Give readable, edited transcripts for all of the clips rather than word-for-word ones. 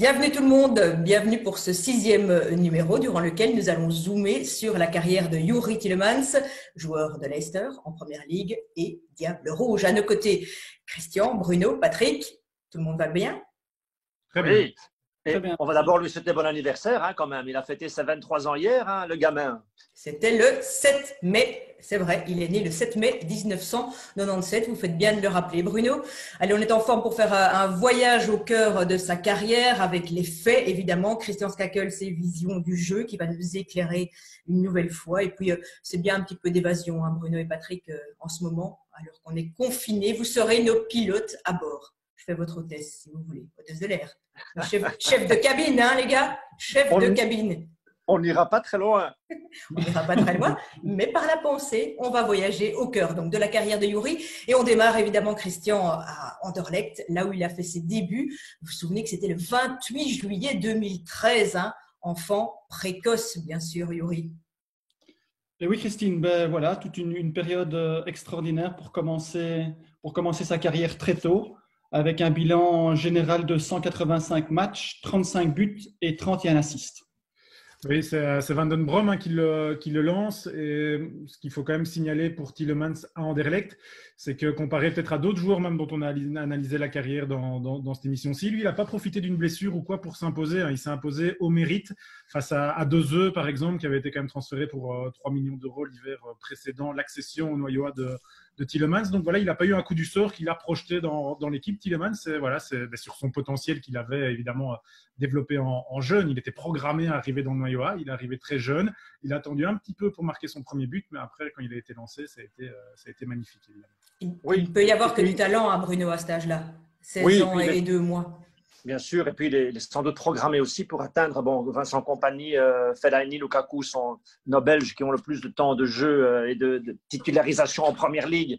Bienvenue tout le monde, bienvenue pour ce 6e numéro durant lequel nous allons zoomer sur la carrière de Youri Tielemans, joueur de Leicester en Première Ligue et Diable Rouge. À nos côtés, Christian, Bruno, Patrick, tout le monde va bien? Très bien. Oui, et Très bien. on va d'abord lui souhaiter bon anniversaire quand même. Il a fêté ses 23 ans hier, le gamin. C'était le 7 mai, c'est vrai, il est né le 7 mai 1997, vous faites bien de le rappeler. Bruno, allez, on est en forme pour faire un voyage au cœur de sa carrière avec les faits, évidemment. Christian Skakel, ses visions du jeu qui va nous éclairer une nouvelle fois. Et puis, c'est bien un petit peu d'évasion, Bruno et Patrick, en ce moment, alors qu'on est confinés. Vous serez nos pilotes à bord. Je fais votre hôtesse, si vous voulez, hôtesse de l'air. Chef de cabine, les gars, chef de cabine. On n'ira pas très loin. On n'ira pas très loin, mais par la pensée, on va voyager au cœur donc, de la carrière de Youri. Et on démarre évidemment, Christian, à Anderlecht, là où il a fait ses débuts. Vous vous souvenez que c'était le 28 juillet 2013, enfant précoce, bien sûr, Youri. Et oui, Christine, voilà, toute une période extraordinaire pour commencer sa carrière très tôt, avec un bilan général de 185 matchs, 35 buts et 31 assists. Oui, c'est Van den Brom qui le lance. Et ce qu'il faut quand même signaler pour Tielemans à Anderlecht, c'est que comparé peut-être à d'autres joueurs même dont on a analysé la carrière dans cette émission-ci, lui, il n'a pas profité d'une blessure ou quoi pour s'imposer. Il s'est imposé au mérite face à Dezeu, par exemple, qui avait été quand même transféré pour 3 millions d'euros l'hiver précédent, l'accession au noyau de Tielemans. Donc voilà, il n'a pas eu un coup du sort qu'il a projeté dans l'équipe. Tielemans, c'est sur son potentiel qu'il avait évidemment développé en jeune. Il était programmé à arriver dans le noyau A. Il est arrivé très jeune. Il a attendu un petit peu pour marquer son premier but, mais après, quand il a été lancé, ça a été magnifique. Il peut y avoir que du talent, Bruno, à cet âge-là. 16 ans et 2 mois. Bien sûr, et puis il est sans doute programmé aussi pour atteindre, Vincent Kompany, Fellaini, Lukaku sont nos Belges qui ont le plus de temps de jeu et de titularisation en Première Ligue.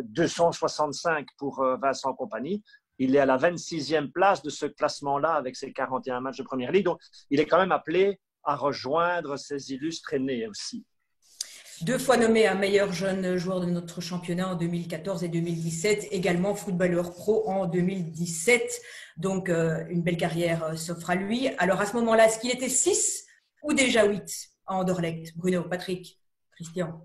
265 pour Vincent Kompany. Il est à la 26e place de ce classement-là avec ses 41 matchs de Première Ligue. Donc, il est quand même appelé à rejoindre ses illustres aînés aussi. 2 fois nommé un meilleur jeune joueur de notre championnat en 2014 et 2017, également footballeur pro en 2017. Donc, une belle carrière s'offre à lui. Alors, à ce moment-là, est-ce qu'il était 6 ou déjà 8 à Anderlecht? Bruno, Patrick, Christian?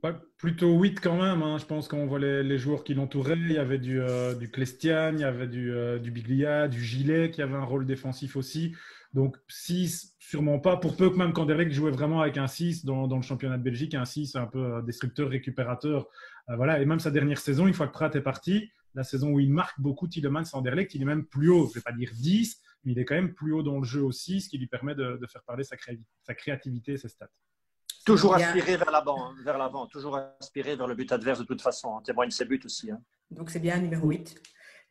Ouais, plutôt 8 quand même. Je pense qu'on voit les joueurs qui l'entouraient. Il y avait du Klestian, il y avait du Biglia, du Gilet qui avait un rôle défensif aussi. Donc 6, sûrement pas. Pour peu que même qu'Anderlecht jouait vraiment avec un 6 dans le championnat de Belgique, un 6 un peu destructeur, récupérateur. Voilà. Et même sa dernière saison, une fois que Pratt est parti, la saison où il marque beaucoup Tielemans à Anderlecht, il est même plus haut. Je ne vais pas dire 10, mais il est quand même plus haut dans le jeu aussi, ce qui lui permet de faire parler sa créativité et ses stats. Toujours aspiré vers l'avant, toujours aspiré vers le but adverse de toute façon. Témoigne ses buts aussi. Donc, c'est bien numéro 8,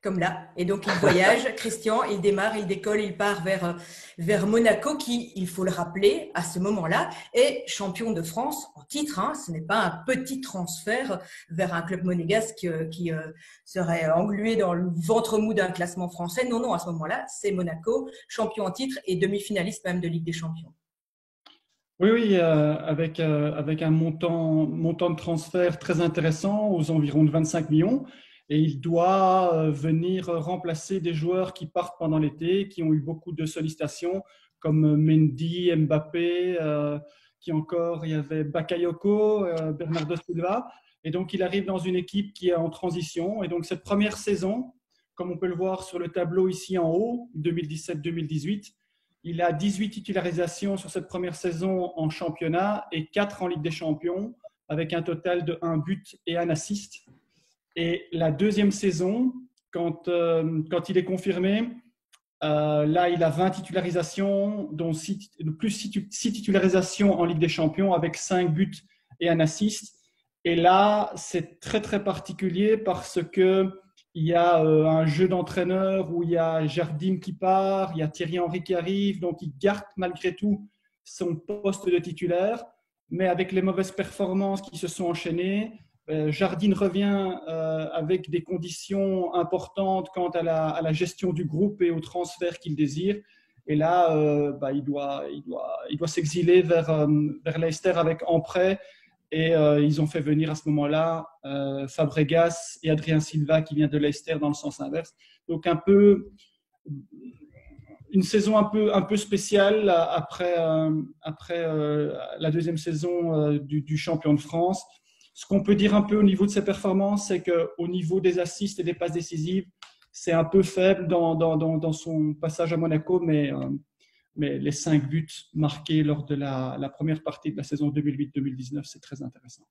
comme là. Et donc, il voyage, Christian, il démarre, il décolle, il part vers Monaco qui, il faut le rappeler, à ce moment-là, est champion de France en titre. Ce n'est pas un petit transfert vers un club monégasque qui serait englué dans le ventre mou d'un classement français. Non, à ce moment-là, c'est Monaco, champion en titre et demi-finaliste même de Ligue des Champions. Oui, avec un montant de transfert très intéressant, aux environs de 25 millions. Et il doit venir remplacer des joueurs qui partent pendant l'été, qui ont eu beaucoup de sollicitations, comme Mendy, Mbappé, il y avait Bakayoko, Bernardo Silva. Et donc, il arrive dans une équipe qui est en transition. Et donc, cette première saison, comme on peut le voir sur le tableau ici en haut, 2017-2018, il a 18 titularisations sur cette première saison en championnat et 4 en Ligue des Champions, avec un total de 1 but et 1 assist. Et la deuxième saison, quand il est confirmé, là, il a 20 titularisations, dont 6 titularisations en Ligue des Champions, avec 5 buts et 1 assist. Et là, c'est très, très particulier parce que il y a un jeu d'entraîneur où il y a Jardim qui part, il y a Thierry Henry qui arrive, donc il garde malgré tout son poste de titulaire, mais avec les mauvaises performances qui se sont enchaînées, Jardim revient avec des conditions importantes quant à la gestion du groupe et au transfert qu'il désire. Et là, il doit s'exiler vers Leicester avec en prêt. Et ils ont fait venir à ce moment-là Fabregas et Adrien Silva qui vient de Leicester dans le sens inverse. Donc un peu une saison un peu spéciale après la deuxième saison du champion de France. Ce qu'on peut dire un peu au niveau de ses performances, c'est qu'au niveau des assists et des passes décisives, c'est un peu faible dans son passage à Monaco, mais les 5 buts marqués lors de la première partie de la saison 2008-2019, c'est très intéressant.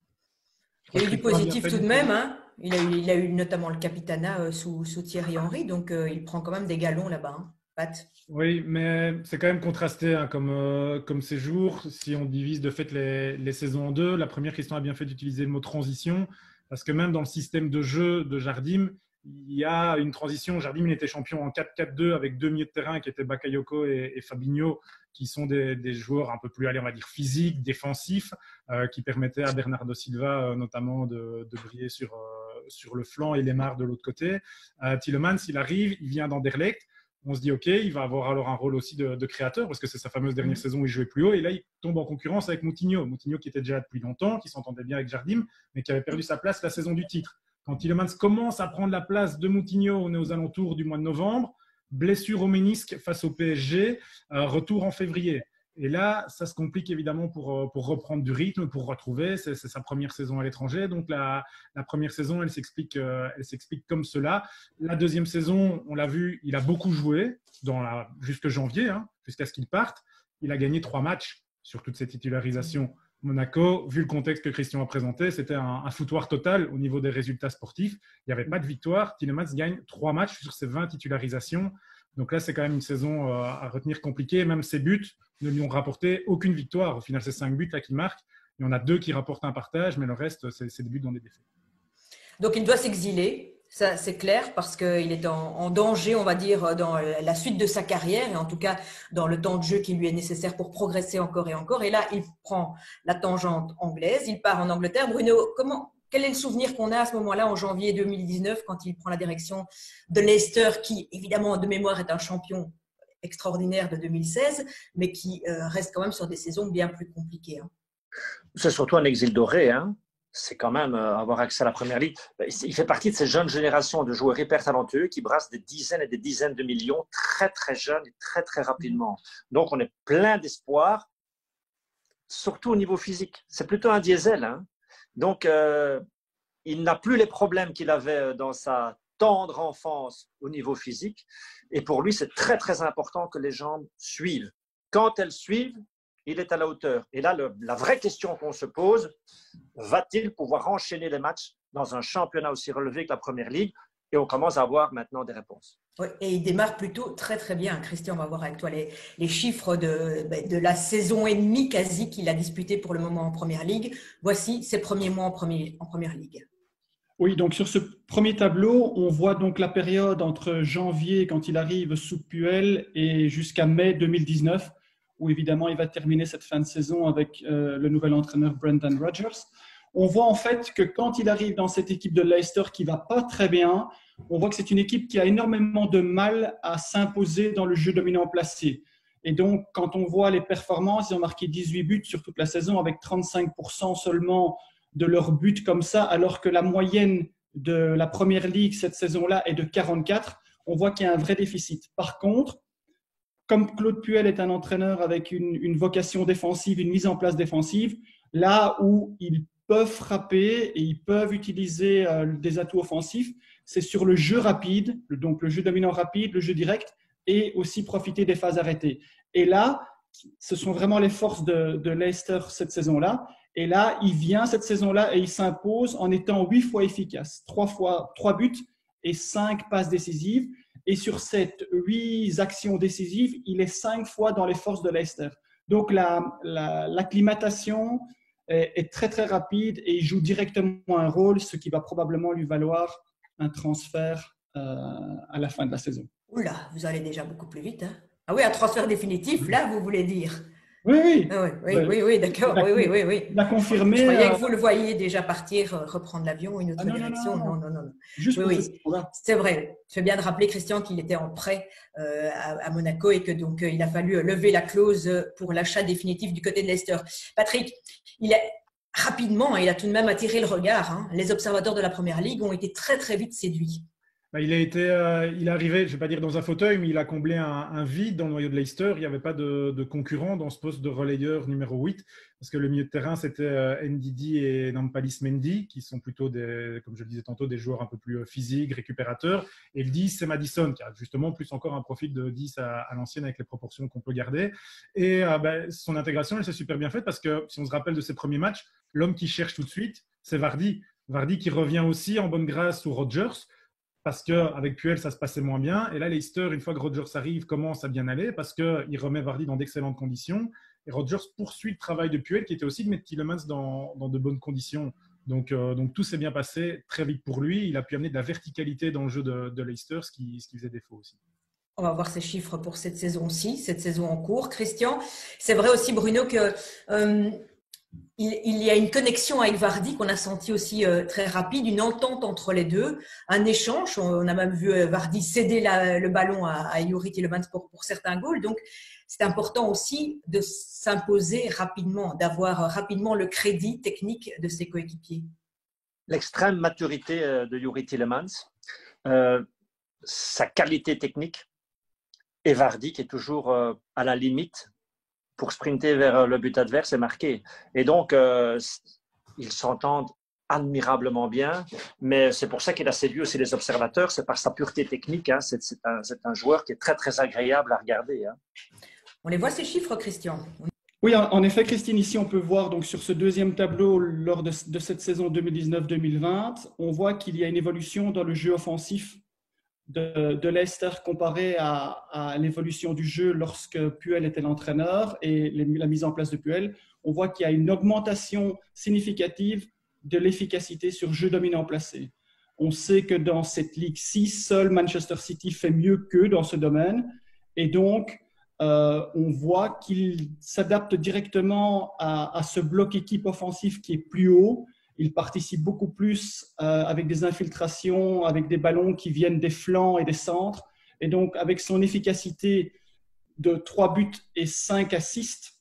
Il y a eu du positif tout de même. Hein. Il a eu notamment le capitanat sous Thierry Henry, donc il prend quand même des galons là-bas. Hein. Pat. Oui, mais c'est quand même contrasté hein, comme séjour. Si on divise de fait les saisons en deux, la première, Christian a bien fait d'utiliser le mot transition, parce que même dans le système de jeu de Jardim, il y a une transition. Jardim, il était champion en 4-4-2 avec 2 milieux de terrain qui étaient Bakayoko et Fabinho, qui sont des joueurs un peu plus, on va dire, physiques, défensifs, qui permettaient à Bernardo Silva notamment de briller sur le flanc et Lemar de l'autre côté. Tielemans, il arrive, il vient d'Anderlecht. On se dit, OK, il va avoir alors un rôle aussi de créateur, parce que c'est sa fameuse dernière saison où il jouait plus haut. Et là, il tombe en concurrence avec Moutinho. Moutinho qui était déjà là depuis longtemps, qui s'entendait bien avec Jardim, mais qui avait perdu sa place la saison du titre. Quand Tielemans commence à prendre la place de Moutinho, on est aux alentours du mois de novembre. Blessure au ménisque face au PSG, retour en février. Et là, ça se complique évidemment pour reprendre du rythme, pour retrouver. C'est sa première saison à l'étranger. Donc, la première saison, elle s'explique comme cela. La deuxième saison, on l'a vu, il a beaucoup joué jusque janvier, hein, jusqu'à ce qu'il parte. Il a gagné 3 matchs sur toutes ces titularisations. Monaco, vu le contexte que Christian a présenté, c'était un foutoir total au niveau des résultats sportifs. Il n'y avait pas de victoire. Tielemans gagne 3 matchs sur ses 20 titularisations. Donc là, c'est quand même une saison à retenir compliquée. Même ses buts ne lui ont rapporté aucune victoire. Au final, c'est 5 buts là qu'il marque. Il y en a 2 qui rapportent un partage, mais le reste, c'est des buts dans des défaites. Donc, il doit s'exiler. Ça, c'est clair, parce qu'il est en danger, on va dire, dans la suite de sa carrière, et en tout cas dans le temps de jeu qui lui est nécessaire pour progresser encore et encore. Et là, il prend la tangente anglaise, il part en Angleterre. Bruno, quel est le souvenir qu'on a à ce moment-là, en janvier 2019, quand il prend la direction de Leicester, qui, évidemment, de mémoire, est un champion extraordinaire de 2016, mais qui reste quand même sur des saisons bien plus compliquées. Hein. C'est surtout un exil doré, hein. C'est quand même avoir accès à la Première Ligue. Il fait partie de ces jeunes générations de joueurs hyper talentueux qui brassent des dizaines et des dizaines de millions très, très jeunes et très, très rapidement. Donc, on est plein d'espoir, surtout au niveau physique. C'est plutôt un diesel. Hein. Donc, il n'a plus les problèmes qu'il avait dans sa tendre enfance au niveau physique. Et pour lui, c'est très, très important que les jambes suivent. Quand elles suivent, il est à la hauteur. Et là, la vraie question qu'on se pose, va-t-il pouvoir enchaîner les matchs dans un championnat aussi relevé que la Première Ligue? Et on commence à avoir maintenant des réponses. Oui, et il démarre plutôt très, très bien. Christian, on va voir avec toi les chiffres de la saison et demie quasi qu'il a disputée pour le moment en Première Ligue. Voici ses premiers mois en Première Ligue. Oui, donc sur ce premier tableau, on voit donc la période entre janvier, quand il arrive sous Puel, et jusqu'à mai 2019, où évidemment il va terminer cette fin de saison avec le nouvel entraîneur Brendan Rodgers. On voit en fait que quand il arrive dans cette équipe de Leicester qui ne va pas très bien, on voit que c'est une équipe qui a énormément de mal à s'imposer dans le jeu dominant placé. Et donc, quand on voit les performances, ils ont marqué 18 buts sur toute la saison avec 35% seulement de leurs buts comme ça, alors que la moyenne de la Première Ligue cette saison-là est de 44. On voit qu'il y a un vrai déficit. Par contre, comme Claude Puel est un entraîneur avec une vocation défensive, une mise en place défensive, là où ils peuvent frapper et ils peuvent utiliser des atouts offensifs, c'est sur le jeu rapide, donc le jeu dominant rapide, le jeu direct, et aussi profiter des phases arrêtées. Et là, ce sont vraiment les forces de Leicester cette saison-là. Et là, il vient cette saison-là et il s'impose en étant 8 fois efficace, 3 buts et 5 passes décisives. Et sur ces 8 actions décisives, il est 5 fois dans les forces de Leicester. Donc, l'acclimatation est très, très rapide et il joue directement un rôle, ce qui va probablement lui valoir un transfert à la fin de la saison. Oula, vous allez déjà beaucoup plus vite. Hein. Ah oui, un transfert définitif, là, vous voulez dire? Oui. Ah oui, d'accord. Oui. Il a confirmé. Je croyais que vous le voyiez déjà partir, reprendre l'avion, une autre direction. Non. Juste oui. C'est vrai. Tu fais bien de rappeler, Christian, qu'il était en prêt à Monaco et que donc il a fallu lever la clause pour l'achat définitif du côté de Leicester. Patrick, rapidement, il a tout de même attiré le regard. Hein. Les observateurs de la Première Ligue ont été très, très vite séduits. Il est arrivé, je ne vais pas dire dans un fauteuil, mais il a comblé un vide dans le noyau de Leicester. Il n'y avait pas de concurrent dans ce poste de relayeur numéro 8, parce que le milieu de terrain, c'était Ndidi et Nampalys Mendy, qui sont plutôt, comme je le disais tantôt, des joueurs un peu plus physiques, récupérateurs. Et le 10, c'est Maddison, qui a justement plus encore un profil de 10 à l'ancienne avec les proportions qu'on peut garder. Et son intégration, elle s'est super bien faite, parce que si on se rappelle de ses premiers matchs, l'homme qui cherche tout de suite, c'est Vardy. Vardy qui revient aussi en bonne grâce sous Rodgers, parce qu'avec Puel, ça se passait moins bien. Et là, Leicester, une fois que Rodgers arrive, commence à bien aller parce qu'il remet Vardy dans d'excellentes conditions. Et Rodgers poursuit le travail de Puel, qui était aussi de mettre Tielemans dans de bonnes conditions. Donc tout s'est bien passé très vite pour lui. Il a pu amener de la verticalité dans le jeu de Leicester, ce qui faisait défaut aussi. On va voir ces chiffres pour cette saison-ci, cette saison en cours. Christian, c'est vrai aussi, Bruno, que il y a une connexion avec Vardy qu'on a senti aussi très rapide, une entente entre les deux, un échange. On a même vu Vardy céder le ballon à Youri Tielemans pour certains goals. Donc, c'est important aussi de s'imposer rapidement, d'avoir rapidement le crédit technique de ses coéquipiers. L'extrême maturité de Youri Tielemans, sa qualité technique, et Vardy qui est toujours à la limite pour sprinter vers le but adverse et marquer. Et donc, ils s'entendent admirablement bien, mais c'est pour ça qu'il a séduit aussi les observateurs, c'est par sa pureté technique. Hein. C'est un joueur qui est très, très agréable à regarder. Hein. On les voit ces chiffres, Christian? Oui, en effet, Christine, ici, on peut voir donc, sur ce deuxième tableau, lors de cette saison 2019-2020, on voit qu'il y a une évolution dans le jeu offensif de Leicester comparé à l'évolution du jeu lorsque Puel était l'entraîneur et la mise en place de Puel. On voit qu'il y a une augmentation significative de l'efficacité sur jeu dominant placé. On sait que dans cette Ligue 6, seul Manchester City fait mieux qu'eux dans ce domaine. Et donc, on voit qu'il s'adapte directement à ce bloc équipe offensif qui est plus haut. Il participe beaucoup plus avec des infiltrations, avec des ballons qui viennent des flancs et des centres. Et donc, avec son efficacité de 3 buts et 5 assists,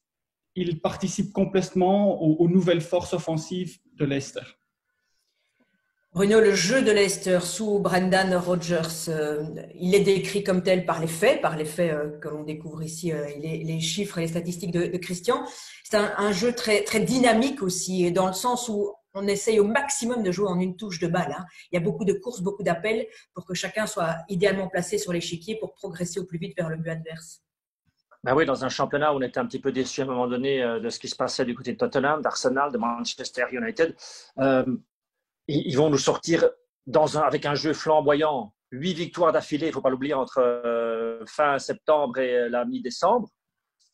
il participe complètement aux nouvelles forces offensives de Leicester. Bruno, le jeu de Leicester sous Brendan Rodgers, il est décrit comme tel par les faits que l'on découvre ici, les chiffres et les statistiques de Christian. C'est un jeu très, très dynamique aussi, dans le sens où on essaye au maximum de jouer en une touche de balle. Hein. Il y a beaucoup de courses, beaucoup d'appels pour que chacun soit idéalement placé sur l'échiquier pour progresser au plus vite vers le but adverse. Ben oui, dans un championnat où on était un petit peu déçu à un moment donné de ce qui se passait du côté de Tottenham, d'Arsenal, de Manchester United, ils vont nous sortir avec un jeu flamboyant. 8 victoires d'affilée, il ne faut pas l'oublier, entre fin septembre et la mi-décembre.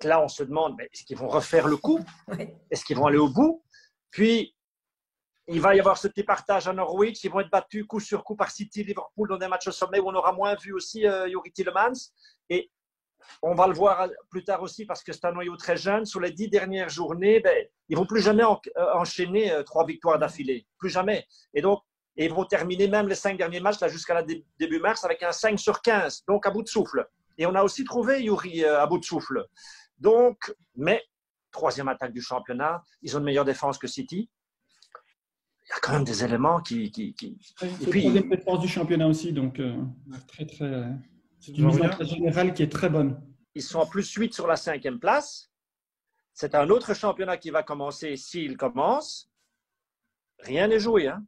Là, on se demande, est-ce qu'ils vont refaire le coup? Oui. Est-ce qu'ils vont aller au bout? Puis, il va y avoir ce petit partage à Norwich. Ils vont être battus coup sur coup par City, Liverpool dans des matchs au sommet où on aura moins vu aussi Youri Tielemans. Et on va le voir plus tard aussi parce que c'est un noyau très jeune. Sur les 10 dernières journées, ils ne vont plus jamais enchaîner 3 victoires d'affilée. Plus jamais. Et donc, ils vont terminer même les 5 derniers matchs là, jusqu'à début mars avec un 5 sur 15. Donc, à bout de souffle. Et on a aussi trouvé Youri à bout de souffle. Donc, mais, 3e attaque du championnat. Ils ont une meilleure défense que City. Il y a quand même des éléments qui… C'est la 3e défense du championnat aussi, donc c'est une mise en place générale qui est très bonne. Ils sont en plus 8 sur la 5e place. C'est un autre championnat qui va commencer s'il commence. Rien n'est joué. Hein.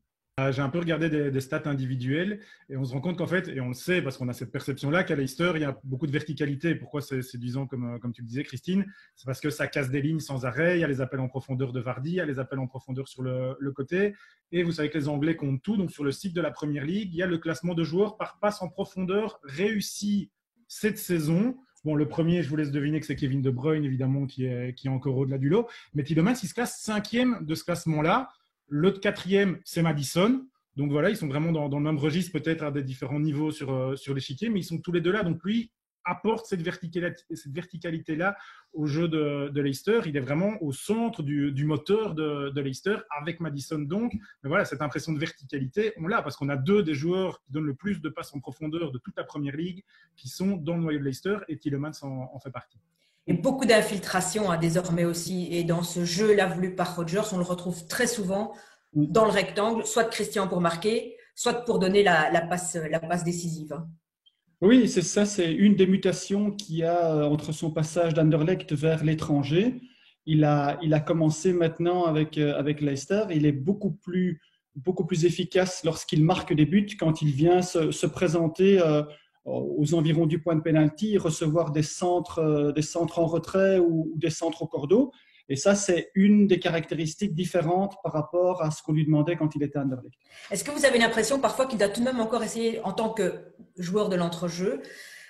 J'ai un peu regardé des stats individuelles et on se rend compte qu'en fait, et on le sait parce qu'on a cette perception-là, qu'à Leicester, il y a beaucoup de verticalité. Pourquoi c'est séduisant, comme tu le disais, Christine? C'est parce que ça casse des lignes sans arrêt. Il y a les appels en profondeur de Vardy, il y a les appels en profondeur sur le côté. Et vous savez que les Anglais comptent tout. Donc, sur le site de la Premier League, il y a le classement de joueurs par passe en profondeur réussi cette saison. Bon, le premier, je vous laisse deviner que c'est Kevin De Bruyne, évidemment, qui est encore au-delà du lot. Mais Tielemans, il se classe 5e de ce classement-là. Le 4e, c'est Maddison. Donc voilà, ils sont vraiment dans le même registre, peut-être à des différents niveaux sur l'échiquier, mais ils sont tous les deux là. Donc lui apporte cette verticalité-là au jeu de Leicester. Il est vraiment au centre du moteur de Leicester, avec Maddison donc. Mais voilà, cette impression de verticalité, on l'a, parce qu'on a 2 des joueurs qui donnent le plus de passes en profondeur de toute la Première Ligue, qui sont dans le noyau de Leicester, et Tielemans en fait partie. Et beaucoup d'infiltration désormais aussi. Et dans ce jeu-là voulu par Rodgers, on le retrouve très souvent dans le rectangle, soit de Christian pour marquer, soit pour donner la passe décisive. Oui, c'est ça, c'est une des mutations qu'il y a entre son passage d'Anderlecht vers l'étranger. Il a commencé maintenant avec Leicester. Il est beaucoup plus efficace lorsqu'il marque des buts, quand il vient se présenter aux environs du point de pénalty, recevoir des centres en retrait ou des centres au cordeau. Et ça, c'est une des caractéristiques différentes par rapport à ce qu'on lui demandait quand il était à Anderlecht. Est-ce que vous avez l'impression parfois qu'il doit tout de même encore essayer, en tant que joueur de l'entrejeu,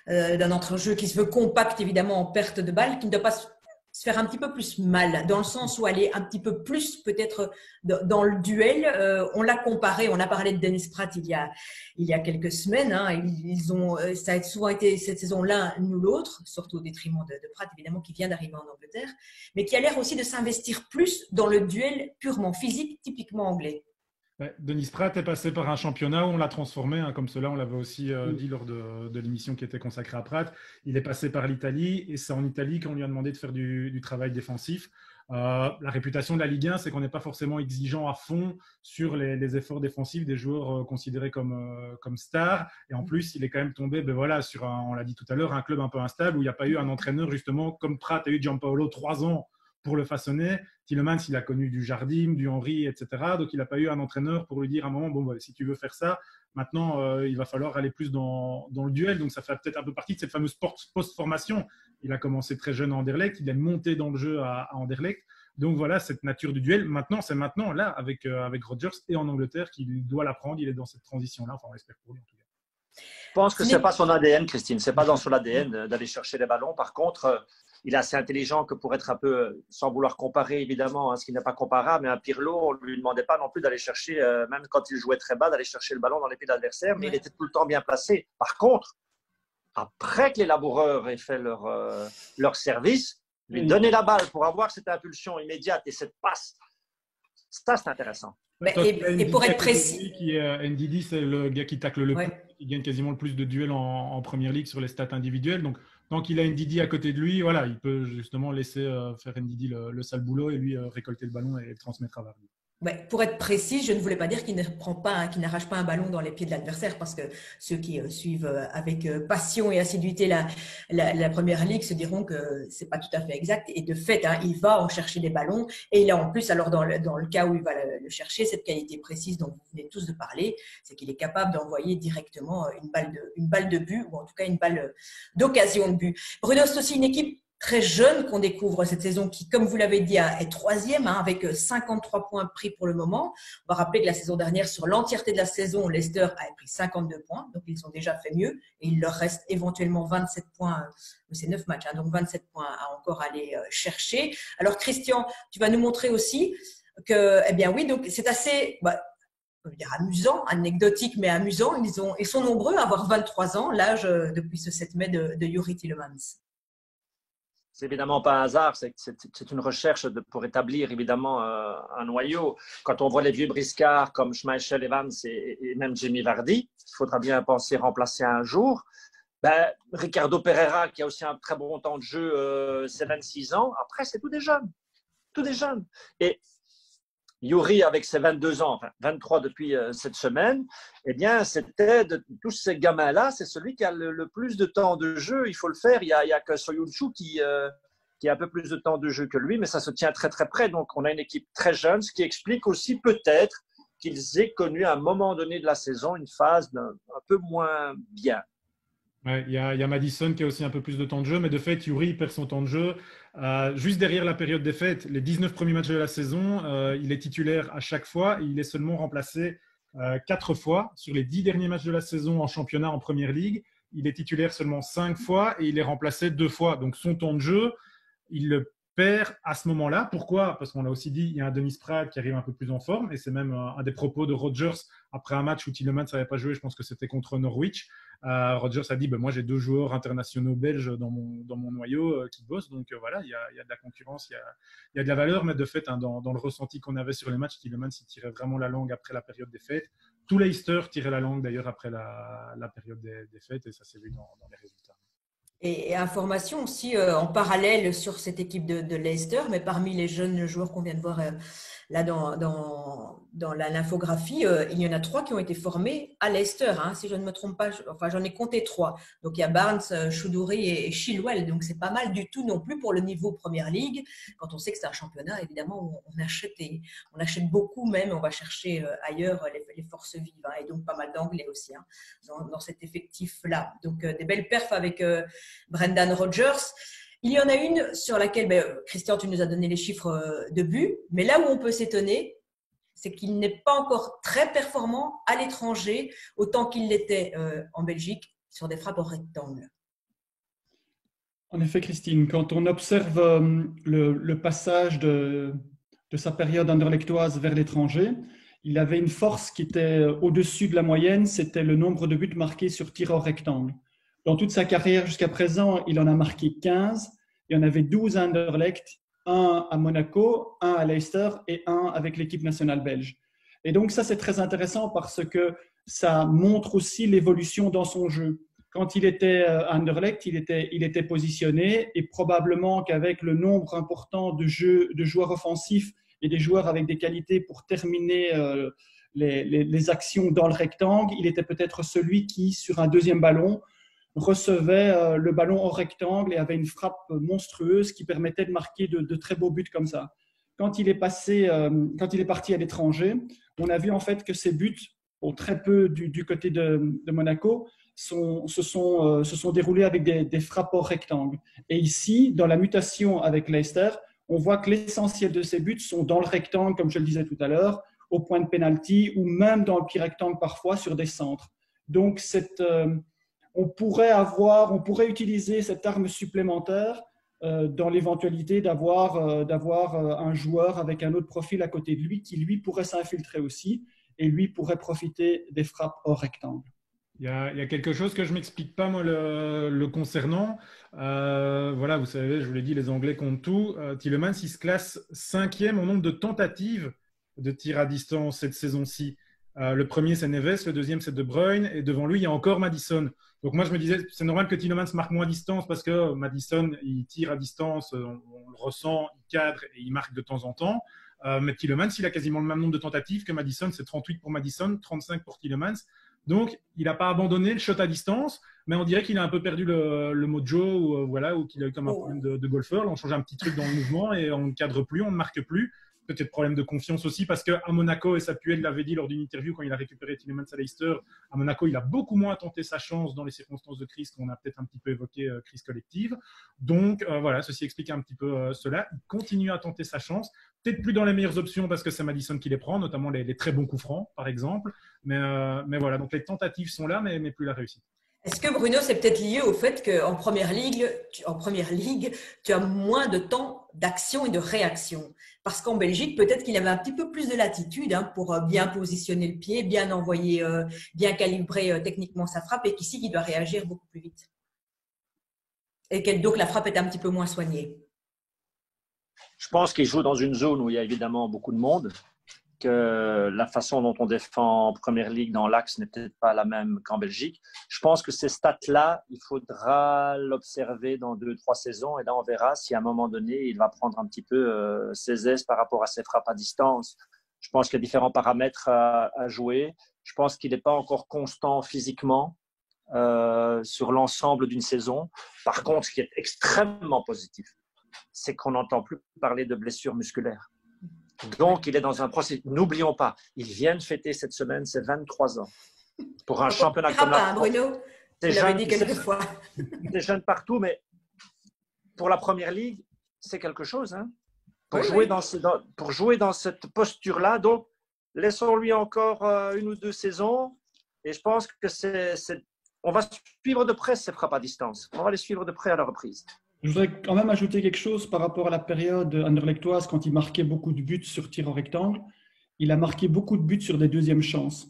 d'un entrejeu qui se veut compact évidemment en perte de balle, qui ne doit pas se faire un petit peu plus mal, dans le sens où aller un petit peu plus peut-être dans le duel. On l'a comparé, on a parlé de Dennis Pratt il y a quelques semaines. Hein, ça a souvent été cette saison l'un ou l'autre, surtout au détriment de Pratt évidemment qui vient d'arriver en Angleterre, mais qui a l'air aussi de s'investir plus dans le duel purement physique, typiquement anglais. Ouais, Denis Pratt est passé par un championnat où on l'a transformé, hein, comme cela on l'avait aussi dit lors de l'émission qui était consacrée à Pratt. Il est passé par l'Italie et c'est en Italie qu'on lui a demandé de faire du travail défensif. La réputation de la Ligue 1, c'est qu'on n'est pas forcément exigeant à fond sur les efforts défensifs des joueurs considérés comme stars. Et en plus, il est quand même tombé, sur on l'a dit tout à l'heure, un club un peu instable où il n'y a pas eu un entraîneur justement comme Pratt a eu Gianpaolo 3 ans pour le façonner. Tielemans, il a connu du Jardim, du Henry, etc. Donc, il n'a pas eu un entraîneur pour lui dire à un moment, si tu veux faire ça, maintenant, il va falloir aller plus dans le duel. Donc, ça fait peut-être un peu partie de cette fameuse post-formation. Il a commencé très jeune à Anderlecht, il est monté dans le jeu à Anderlecht. Donc, voilà, cette nature du duel. Maintenant, c'est maintenant, là, avec Rodgers et en Angleterre, qu'il doit l'apprendre. Il est dans cette transition-là. Enfin, on l'espère pour lui, en tout cas. Je pense que ce n'est pas son ADN, Christine. Ce n'est pas dans son ADN d'aller chercher les ballons. Par contre, il est assez intelligent que pour être un peu, sans vouloir comparer évidemment, ce qui n'est pas comparable, mais un Pirlo, on ne lui demandait pas non plus d'aller chercher, même quand il jouait très bas, d'aller chercher le ballon dans les pieds de l'adversaire, mais il était tout le temps bien placé. Par contre, après que les laboureurs aient fait leur service, lui donner la balle pour avoir cette impulsion immédiate et cette passe, ça c'est intéressant. Et pour être précis, Ndidi, c'est le gars qui tacle le plus, qui gagne quasiment le plus de duels en première ligue sur les stats individuelles. Donc, tant qu'il a Ndidi à côté de lui, voilà, il peut justement laisser faire Ndidi le sale boulot et lui récolter le ballon et le transmettre à Vardy. Pour être précis, je ne voulais pas dire qu'il n'arrache pas un ballon dans les pieds de l'adversaire, parce que ceux qui suivent avec passion et assiduité la première ligue se diront que c'est pas tout à fait exact. Et de fait, il va en chercher des ballons, et il a en plus, alors dans le cas où il va le chercher, cette qualité précise dont vous venez tous de parler, c'est qu'il est capable d'envoyer directement une balle de but, ou en tout cas une balle d'occasion de but. Bruno, c'est aussi une équipe très jeune qu'on découvre cette saison qui, comme vous l'avez dit, est troisième avec 53 points pris pour le moment. On va rappeler que la saison dernière, sur l'entièreté de la saison, Leicester a pris 52 points, donc ils ont déjà fait mieux et il leur reste éventuellement 27 points, c'est 9 matchs, donc 27 points à encore aller chercher. Alors Christian, tu vas nous montrer aussi que, oui, donc c'est assez… on peut dire amusant, anecdotique, mais amusant. Ils sont nombreux à avoir 23 ans, l'âge depuis ce 7 mai de Youri Tielemans. C'est évidemment pas un hasard, c'est une recherche pour établir évidemment un noyau. Quand on voit les vieux briscards comme Schmeichel, Evans et même Jamie Vardy, il faudra bien penser remplacer un jour. Ricardo Pereira, qui a aussi un très bon temps de jeu, c'est 26 ans. Après, c'est tous des jeunes. Et Youri, avec ses 22 ans, enfin 23 depuis cette semaine, c'était de tous ces gamins-là, c'est celui qui a le plus de temps de jeu. Il faut le faire. Il y a que Soyuncu qui a un peu plus de temps de jeu que lui, mais ça se tient très très près. Donc, on a une équipe très jeune, ce qui explique aussi peut-être qu'ils aient connu à un moment donné de la saison une phase un peu moins bien. Ouais, il y a Maddison qui a aussi un peu plus de temps de jeu, mais de fait, Youri perd son temps de jeu. Juste derrière la période des fêtes, les 19 premiers matchs de la saison, il est titulaire à chaque fois et il est seulement remplacé 4 fois. Sur les 10 derniers matchs de la saison en championnat, en première ligue, il est titulaire seulement 5 fois et il est remplacé 2 fois. Donc son temps de jeu, il le perd à ce moment-là. Pourquoi ? Parce qu'on l'a aussi dit, il y a un Dennis Pratt qui arrive un peu plus en forme et c'est même un des propos de Rodgers après un match où Tielemans n'avait pas joué, je pense que c'était contre Norwich. Rodgers a dit moi j'ai 2 joueurs internationaux belges dans mon noyau qui bossent, donc voilà, il y a de la concurrence, il y a de la valeur, mais de fait dans le ressenti qu'on avait sur les matchs, Tielemans il tirait vraiment la langue après la période des fêtes. Tout Leicester tirait la langue d'ailleurs après la période des fêtes et ça s'est vu dans les résultats. Et information aussi en parallèle sur cette équipe de Leicester, mais parmi les jeunes joueurs qu'on vient de voir là dans l'infographie, il y en a 3 qui ont été formés à Leicester, hein, si je ne me trompe pas. Enfin, j'en ai compté 3. Donc, il y a Barnes, Choudouri et Chilwell. Donc, c'est pas mal du tout non plus pour le niveau Première Ligue. Quand on sait que c'est un championnat, évidemment, on achète beaucoup même. On va chercher ailleurs les forces vives. Hein, et donc, pas mal d'anglais aussi hein, dans cet effectif-là. Donc, des belles perfs avec Brendan Rodgers. Il y en a une sur laquelle, Christian, tu nous as donné les chiffres de buts, mais là où on peut s'étonner, c'est qu'il n'est pas encore très performant à l'étranger, autant qu'il l'était en Belgique, sur des frappes en rectangle. En effet, Christine, quand on observe le passage de sa période anderlechtoise vers l'étranger, il avait une force qui était au-dessus de la moyenne, c'était le nombre de buts marqués sur tir hors rectangle. Dans toute sa carrière jusqu'à présent, il en a marqué 15. Il y en avait 12 à Anderlecht, 1 à Monaco, 1 à Leicester et 1 avec l'équipe nationale belge. Et donc ça, c'est très intéressant parce que ça montre aussi l'évolution dans son jeu. Quand il était à Anderlecht, il était positionné et probablement qu'avec le nombre important de joueurs offensifs et des joueurs avec des qualités pour terminer les actions dans le rectangle, il était peut-être celui qui, sur un deuxième ballon, recevait le ballon au rectangle et avait une frappe monstrueuse qui permettait de marquer de très beaux buts comme ça. Quand il est parti à l'étranger, on a vu en fait que ces buts, très peu du côté de Monaco, se sont déroulés avec des frappes au rectangle. Et ici, dans la mutation avec Leicester, on voit que l'essentiel de ces buts sont dans le rectangle, comme je le disais tout à l'heure, au point de pénalty ou même dans le petit rectangle parfois sur des centres. Donc, on pourrait utiliser cette arme supplémentaire dans l'éventualité d'avoir un joueur avec un autre profil à côté de lui qui, lui, pourrait s'infiltrer aussi et lui pourrait profiter des frappes hors rectangle. Il y a quelque chose que je ne m'explique pas, moi, le concernant. Voilà, vous savez, je vous l'ai dit, les Anglais comptent tout. Tielemans, il se classe 5e au nombre de tentatives de tir à distance cette saison-ci. Le premier, c'est Neves, le deuxième, c'est De Bruyne, et devant lui, il y a encore Maddison. Donc moi, je me disais, c'est normal que Tielemans marque moins à distance parce que Maddison, il tire à distance, on le ressent, il cadre et il marque de temps en temps. Mais Tielemans, il a quasiment le même nombre de tentatives que Maddison, c'est 38 pour Maddison, 35 pour Tielemans. Donc, il n'a pas abandonné le shot à distance, mais on dirait qu'il a un peu perdu le mojo ou qu'il a eu comme un problème de golfeur. Là, on change un petit truc dans le mouvement et on ne cadre plus, on ne marque plus. Peut-être problème de confiance aussi, parce qu'à Monaco, et Sapuel l'avait dit lors d'une interview quand il a récupéré Tielemans à Leicester, à Monaco, il a beaucoup moins tenté sa chance dans les circonstances de crise qu'on a peut-être un petit peu évoqué, crise collective. Donc voilà, ceci explique un petit peu cela. Il continue à tenter sa chance, peut-être plus dans les meilleures options parce que c'est Maddison qui les prend, notamment les très bons coups francs, par exemple. Mais voilà, donc les tentatives sont là, mais plus la réussite. Est-ce que Bruno, c'est peut-être lié au fait qu'en première ligue, tu as moins de temps d'action et de réaction? Parce qu'en Belgique, peut-être qu'il avait un petit peu plus de latitude pour bien positionner le pied, bien envoyer, bien calibrer techniquement sa frappe, et qu'ici, il doit réagir beaucoup plus vite. Et donc, la frappe est un petit peu moins soignée. Je pense qu'il joue dans une zone où il y a évidemment beaucoup de monde, que la façon dont on défend en première ligue dans l'axe n'est peut-être pas la même qu'en Belgique. Je pense que ces stats-là, il faudra l'observer dans 2-3 saisons et là on verra si à un moment donné il va prendre un petit peu ses aises par rapport à ses frappes à distance. Je pense qu'il y a différents paramètres à jouer. Je pense qu'il n'est pas encore constant physiquement sur l'ensemble d'une saison. Par contre, ce qui est extrêmement positif, c'est qu'on n'entend plus parler de blessures musculaires. Donc, il est dans un processus. N'oublions pas, il vient de fêter cette semaine ses 23 ans. Pour un championnat comme la France. Bruno, tu l'avais dit quelques fois. C'est jeune partout, mais pour la première ligue, c'est quelque chose. Hein, pour jouer dans cette posture-là. Donc, laissons-lui encore 1 ou 2 saisons. Et je pense que on va suivre de près ces frappes à distance. On va les suivre de près à la reprise. Je voudrais quand même ajouter quelque chose par rapport à la période anderlechtoise quand il marquait beaucoup de buts sur tir en rectangle. Il a marqué beaucoup de buts sur des deuxièmes chances.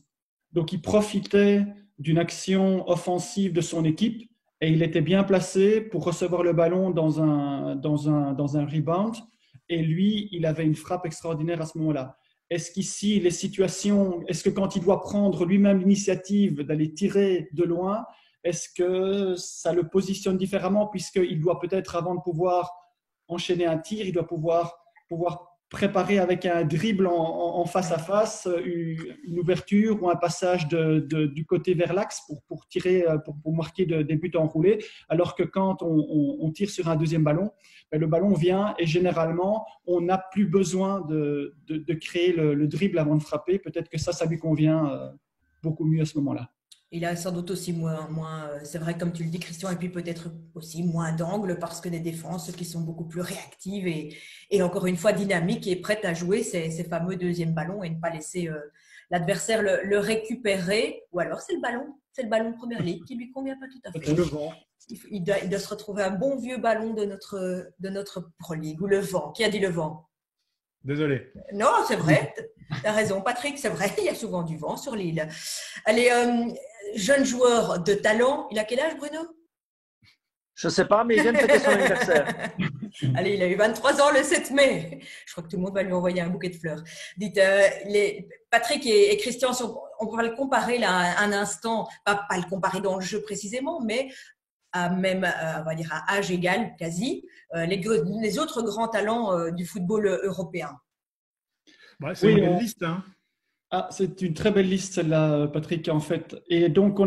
Donc, il profitait d'une action offensive de son équipe et il était bien placé pour recevoir le ballon dans un rebound. Et lui, il avait une frappe extraordinaire à ce moment-là. Est-ce qu'ici, est-ce que quand il doit prendre lui-même l'initiative d'aller tirer de loin, Est-ce que ça le positionne différemment puisqu'il doit peut-être, avant de pouvoir enchaîner un tir, il doit pouvoir préparer avec un dribble en face à face une ouverture ou un passage du côté vers l'axe pour tirer, pour marquer des buts enroulés, alors que quand on tire sur un deuxième ballon, le ballon vient et généralement, on n'a plus besoin de créer le dribble avant de frapper. Peut-être que ça lui convient beaucoup mieux à ce moment-là. Il a sans doute aussi moins, c'est vrai comme tu le dis Christian, et puis peut-être aussi moins d'angles parce que des défenses qui sont beaucoup plus réactives et encore une fois dynamiques et prêtes à jouer ces fameux deuxième ballons et ne pas laisser l'adversaire le récupérer. Ou alors c'est le ballon de première ligue qui lui convient pas tout à fait. Le vent. Il doit se retrouver un bon vieux ballon de notre Pro League ou le vent. Qui a dit le vent? Désolé. Non, c'est vrai. Tu as raison, Patrick, c'est vrai. Il y a souvent du vent sur l'île. Allez, jeune joueur de talent. Il a quel âge, Bruno? Je ne sais pas, mais il vient de fêter son anniversaire. Allez, il a eu 23 ans le 7 mai. Je crois que tout le monde va lui envoyer un bouquet de fleurs. Dites, Patrick et Christian, on va le comparer là un instant, pas le comparer dans le jeu précisément, mais on va dire à âge égal quasi, les autres grands talents du football européen. Ouais, c'est une belle liste, hein. C'est une très belle liste, celle-là, Patrick, en fait. Et donc,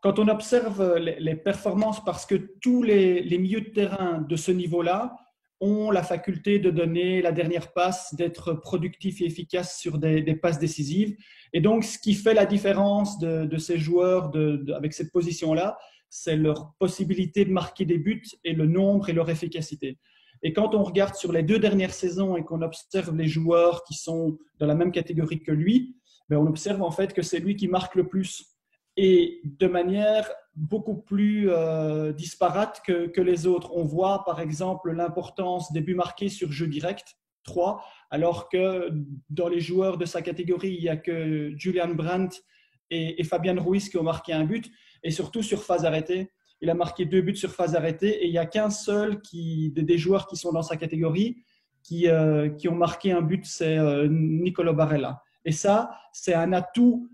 quand on observe les performances, parce que tous les milieux de terrain de ce niveau-là ont la faculté de donner la dernière passe, d'être productifs et efficaces sur des passes décisives. Et donc, ce qui fait la différence de ces joueurs avec cette position-là, c'est leur possibilité de marquer des buts et le nombre et leur efficacité. Et quand on regarde sur les 2 dernières saisons et qu'on observe les joueurs qui sont dans la même catégorie que lui, on observe en fait que c'est lui qui marque le plus et de manière beaucoup plus disparate que les autres. On voit par exemple l'importance des buts marqués sur jeu direct, 3, alors que dans les joueurs de sa catégorie, il n'y a que Julian Brandt et Fabian Ruiz qui ont marqué un but, et surtout sur phase arrêtée. Il a marqué 2 buts sur phase arrêtée et il n'y a qu'un seul des joueurs qui sont dans sa catégorie qui ont marqué un but, c'est Nicolo Barella. Et ça, c'est un atout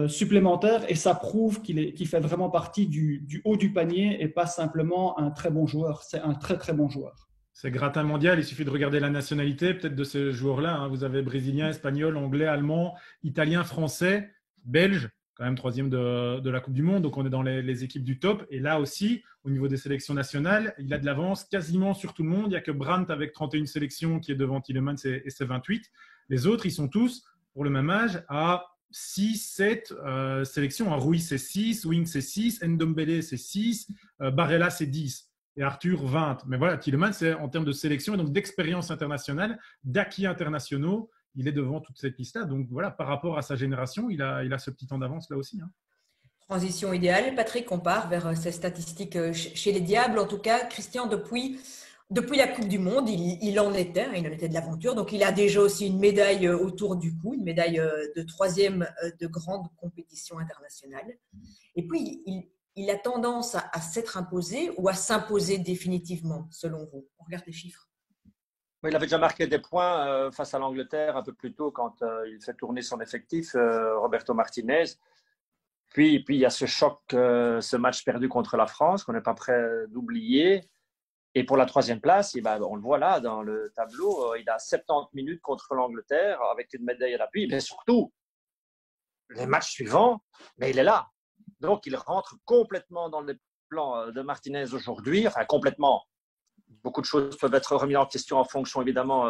supplémentaire et ça prouve qu'il fait vraiment partie du haut du panier et pas simplement un très bon joueur. C'est un très très bon joueur. C'est gratin mondial, il suffit de regarder la nationalité peut-être de ces joueurs-là, hein. Vous avez brésilien, espagnol, anglais, allemand, italien, français, belge, quand même 3e de la Coupe du Monde, donc on est dans les équipes du top. Et là aussi, au niveau des sélections nationales, il a de l'avance quasiment sur tout le monde. Il n'y a que Brandt avec 31 sélections qui est devant Tielemans et ses 28. Les autres, ils sont tous, pour le même âge, à 6, 7 sélections. Ruiz, c'est 6, Wing, c'est 6, Ndombele, c'est 6, Barella, c'est 10. Et Arthur, 20. Mais voilà, Tielemans, c'est en termes de sélection et donc d'expérience internationale, d'acquis internationaux, il est devant toute cette liste-là. Donc voilà, par rapport à sa génération, il a ce petit temps d'avance là aussi, hein. Transition idéale. Patrick, on part vers ces statistiques chez les Diables. En tout cas, Christian, depuis la Coupe du Monde, il en était de l'aventure. Donc, il a déjà aussi une médaille autour du cou, une médaille de 3e de grande compétition internationale. Et puis, il a tendance à s'être imposé ou à s'imposer définitivement, selon vous? On regarde les chiffres. Oui, il avait déjà marqué des points face à l'Angleterre un peu plus tôt quand il fait tourner son effectif, Roberto Martinez. Puis il y a ce choc, ce match perdu contre la France qu'on n'est pas prêt d'oublier. Et pour la 3e place, on le voit là dans le tableau, il a 70 minutes contre l'Angleterre avec une médaille à l'appui. Mais surtout, les matchs suivants, mais il est là. Donc, il rentre complètement dans le plan de Martinez aujourd'hui. Enfin, complètement. Beaucoup de choses peuvent être remises en question en fonction, évidemment,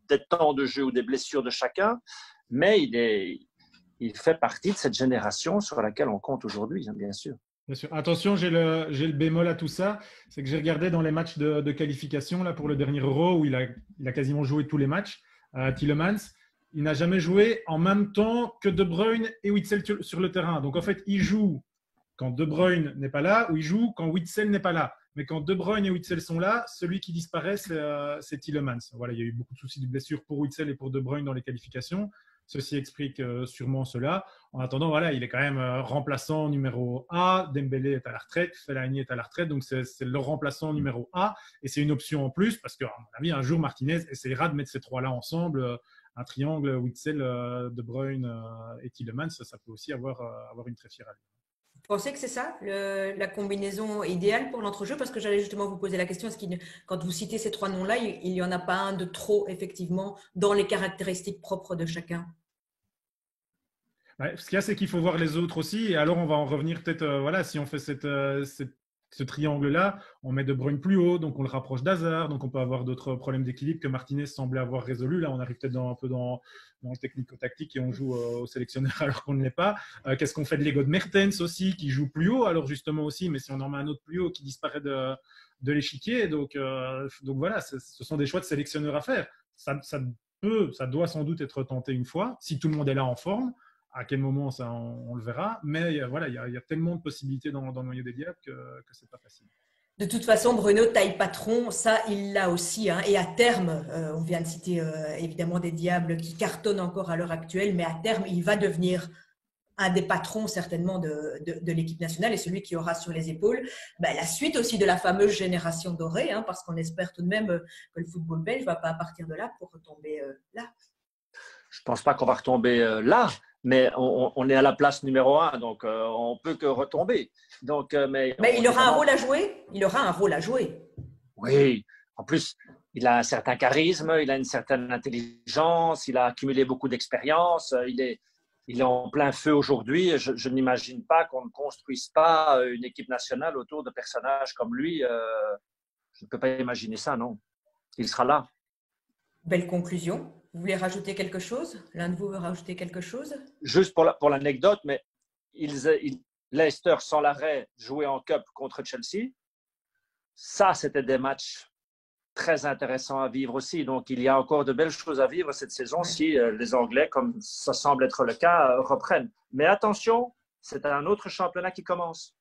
des temps de jeu ou des blessures de chacun. Mais il fait partie de cette génération sur laquelle on compte aujourd'hui, hein, bien sûr. Bien sûr. Attention, j'ai le bémol à tout ça. C'est que j'ai regardé dans les matchs de qualification là, pour le dernier Euro où il a quasiment joué tous les matchs. Tielemans, il n'a jamais joué en même temps que De Bruyne et Witsel sur le terrain. Donc, en fait, il joue quand De Bruyne n'est pas là ou il joue quand Witsel n'est pas là. Mais quand De Bruyne et Witsel sont là, celui qui disparaît, c'est Tielemans. Voilà, il y a eu beaucoup de soucis de blessures pour Witsel et pour De Bruyne dans les qualifications. Ceci explique sûrement cela. En attendant, voilà, il est quand même remplaçant numéro A. Dembélé est à la retraite, Fellaini est à la retraite. Donc, c'est le remplaçant numéro A. Et c'est une option en plus parce qu'à mon avis, un jour, Martinez essaiera de mettre ces trois-là ensemble. Un triangle, Witsel, De Bruyne et Tielemans, ça peut aussi avoir une très fière allure. pensez que c'est ça, la combinaison idéale pour l'entrejeu? Parce que j'allais justement vous poser la question, quand vous citez ces 3 noms-là, il n'y en a pas un de trop, effectivement, dans les caractéristiques propres de chacun? Ouais, ce qu'il y a, c'est qu'il faut voir les autres aussi. Et alors, on va en revenir peut-être, voilà, si on fait ce triangle-là, on met De Bruyne plus haut, donc on le rapproche d'Hazard, donc on peut avoir d'autres problèmes d'équilibre que Martinez semblait avoir résolus. Là, on arrive peut-être un peu dans le technico-tactique et on joue au sélectionneur alors qu'on ne l'est pas. Qu'est-ce qu'on fait de l'ego de Mertens aussi, qui joue plus haut, alors justement aussi, mais si on en met un autre plus haut qui disparaît de l'échiquier. Donc voilà, ce sont des choix de sélectionneur à faire. Ça doit sans doute être tenté une fois, si tout le monde est là en forme. À quel moment, ça, on le verra. Mais voilà, il y a tellement de possibilités dans le noyau des Diables que ce n'est pas facile. De toute façon, Bruno, taille patron, ça, il l'a aussi. Hein. Et à terme, on vient de citer évidemment des Diables qui cartonnent encore à l'heure actuelle, mais à terme, il va devenir un des patrons certainement de l'équipe nationale et celui qui aura sur les épaules la suite aussi de la fameuse génération dorée, hein, parce qu'on espère tout de même que le football belge ne va pas partir de là pour retomber là. Je ne pense pas qu'on va retomber là, mais on est à la place numéro 1, donc on ne peut que retomber. Donc, mais il aura un rôle à jouer. Il aura un rôle à jouer. Oui, en plus, il a un certain charisme, il a une certaine intelligence, il a accumulé beaucoup d'expérience, il est en plein feu aujourd'hui. Je n'imagine pas qu'on ne construise pas une équipe nationale autour de personnages comme lui. Je ne peux pas imaginer ça, non. Il sera là. Belle conclusion. Vous voulez rajouter quelque chose? L'un de vous veut rajouter quelque chose? Juste pour l'anecdote, mais Leicester, sans l'arrêt, jouait en Cup contre Chelsea. Ça, c'était des matchs très intéressants à vivre aussi. Donc, il y a encore de belles choses à vivre cette saison si les Anglais, comme ça semble être le cas, reprennent. Mais attention, c'est un autre championnat qui commence.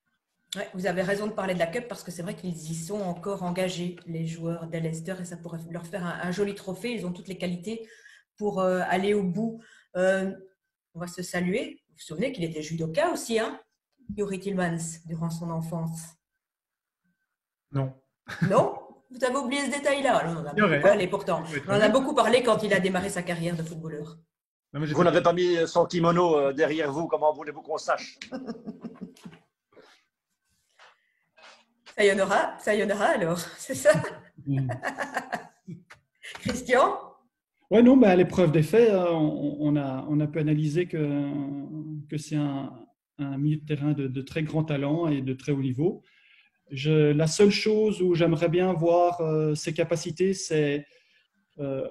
Ouais, vous avez raison de parler de la Cup parce que c'est vrai qu'ils y sont encore engagés, les joueurs de Leicester, et ça pourrait leur faire un joli trophée. Ils ont toutes les qualités pour aller au bout. On va se saluer. Vous vous souvenez qu'il était judoka aussi, hein, Youri Tillmans, durant son enfance? Non. Non? Vous avez oublié ce détail-là? On en a beaucoup parlé pourtant. On en a beaucoup parlé quand il a démarré sa carrière de footballeur. Non, vous n'avez pas mis son kimono derrière vous. Comment voulez-vous qu'on sache? Sayonara alors, c'est ça? Christian? Oui, non, à l'épreuve des faits, on a pu analyser que c'est un milieu de terrain de très grand talent et de très haut niveau. La seule chose où j'aimerais bien voir ses capacités, c'est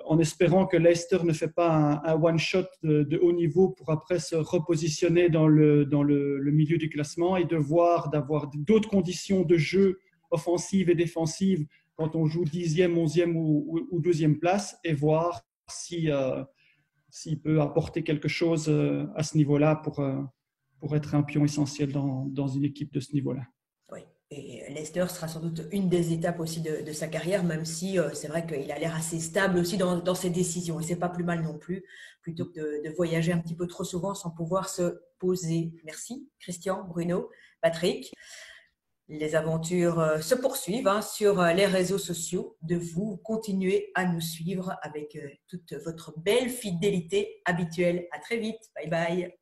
en espérant que Leicester ne fait pas un one-shot de haut niveau pour après se repositionner dans le milieu du classement et d'avoir d'autres conditions de jeu offensives et défensives quand on joue 10e, 11e ou 12e place et voir s'il peut apporter quelque chose à ce niveau-là pour être un pion essentiel dans une équipe de ce niveau-là. Oui, et Leicester sera sans doute une des étapes aussi de sa carrière, même si c'est vrai qu'il a l'air assez stable aussi dans ses décisions. Et c'est pas plus mal non plus, plutôt que de voyager un petit peu trop souvent sans pouvoir se poser. Merci Christian, Bruno, Patrick. Les aventures se poursuivent sur les réseaux sociaux. De vous, continuez à nous suivre avec toute votre belle fidélité habituelle. À très vite. Bye bye.